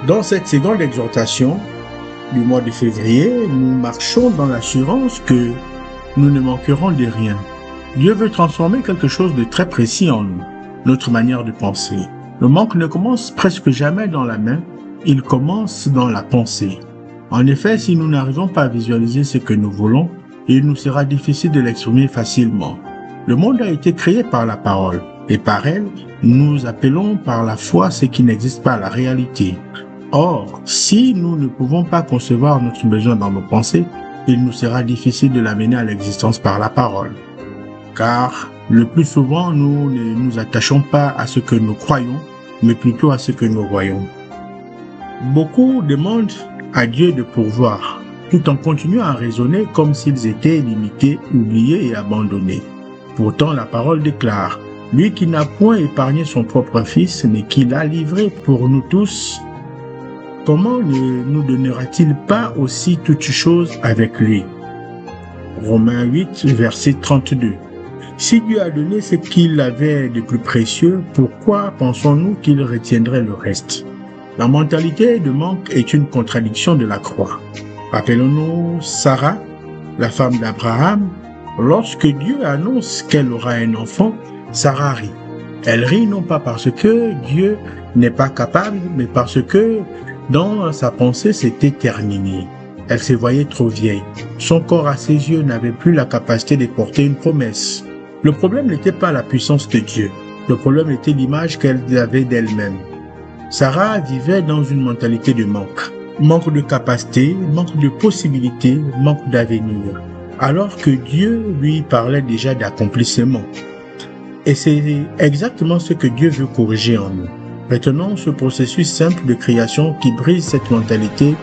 Dans cette seconde exhortation du mois de février, nous marchons dans l'assurance que nous ne manquerons de rien. Dieu veut transformer quelque chose de très précis en nous, notre manière de penser. Le manque ne commence presque jamais dans la main, il commence dans la pensée. En effet, si nous n'arrivons pas à visualiser ce que nous voulons, il nous sera difficile de l'exprimer facilement. Le monde a été créé par la parole, et par elle, nous appelons par la foi ce qui n'existe pas à la réalité. Or, si nous ne pouvons pas concevoir notre besoin dans nos pensées, il nous sera difficile de l'amener à l'existence par la parole. Car le plus souvent, nous ne nous attachons pas à ce que nous croyons, mais plutôt à ce que nous voyons. Beaucoup demandent à Dieu de pourvoir, tout en continuant à raisonner comme s'ils étaient limités, oubliés et abandonnés. Pourtant, la parole déclare, « Lui qui n'a point épargné son propre Fils, mais qui l'a livré pour nous tous, comment ne nous donnera-t-il pas aussi toutes choses avec lui ?» Romains 8, verset 32. Si Dieu a donné ce qu'il avait de plus précieux, pourquoi pensons-nous qu'il retiendrait le reste? La mentalité de manque est une contradiction de la croix. Rappelons-nous Sarah, la femme d'Abraham. Lorsque Dieu annonce qu'elle aura un enfant, Sarah rit. Elle rit non pas parce que Dieu n'est pas capable, mais parce que dans sa pensée c'était terminé. Elle se voyait trop vieille. Son corps à ses yeux n'avait plus la capacité de porter une promesse. Le problème n'était pas la puissance de Dieu. Le problème était l'image qu'elle avait d'elle-même. Sarah vivait dans une mentalité de manque. Manque de capacité, manque de possibilités, manque d'avenir. Alors que Dieu lui parlait déjà d'accomplissement. Et c'est exactement ce que Dieu veut corriger en nous. Retenons ce processus simple de création qui brise cette mentalité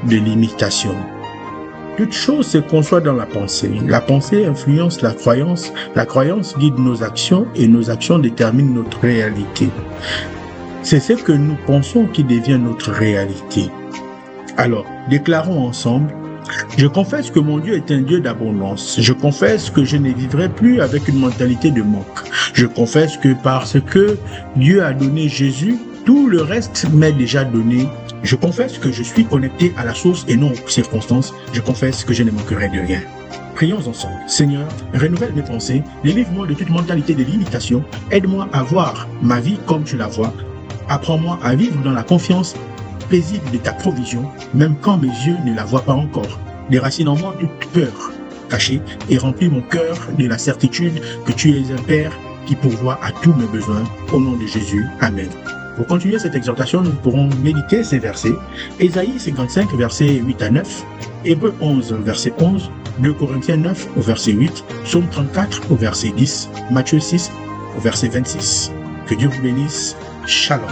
de limitation. Toute chose se conçoit dans la pensée. La pensée influence la croyance guide nos actions et nos actions déterminent notre réalité. C'est ce que nous pensons qui devient notre réalité. Alors, déclarons ensemble, je confesse que mon Dieu est un Dieu d'abondance. Je confesse que je ne vivrai plus avec une mentalité de manque. Je confesse que parce que Dieu a donné Jésus, tout le reste m'est déjà donné. Je confesse que je suis connecté à la source et non aux circonstances. Je confesse que je ne manquerai de rien. Prions ensemble. Seigneur, renouvelle mes pensées, délivre-moi de toute mentalité de limitation. Aide-moi à voir ma vie comme tu la vois. Apprends-moi à vivre dans la confiance paisible de ta provision, même quand mes yeux ne la voient pas encore. Déracine en moi toute peur cachée et remplis mon cœur de la certitude que tu es un Père qui pourvoit à tous mes besoins. Au nom de Jésus. Amen. Pour continuer cette exhortation, nous pourrons méditer ces versets. Ésaïe 55, versets 8 à 9, Hébreux 11, verset 11, 2 Corinthiens 9, au verset 8, Psaume 34, au verset 10, Matthieu 6, au verset 26. Que Dieu vous bénisse. Shalom.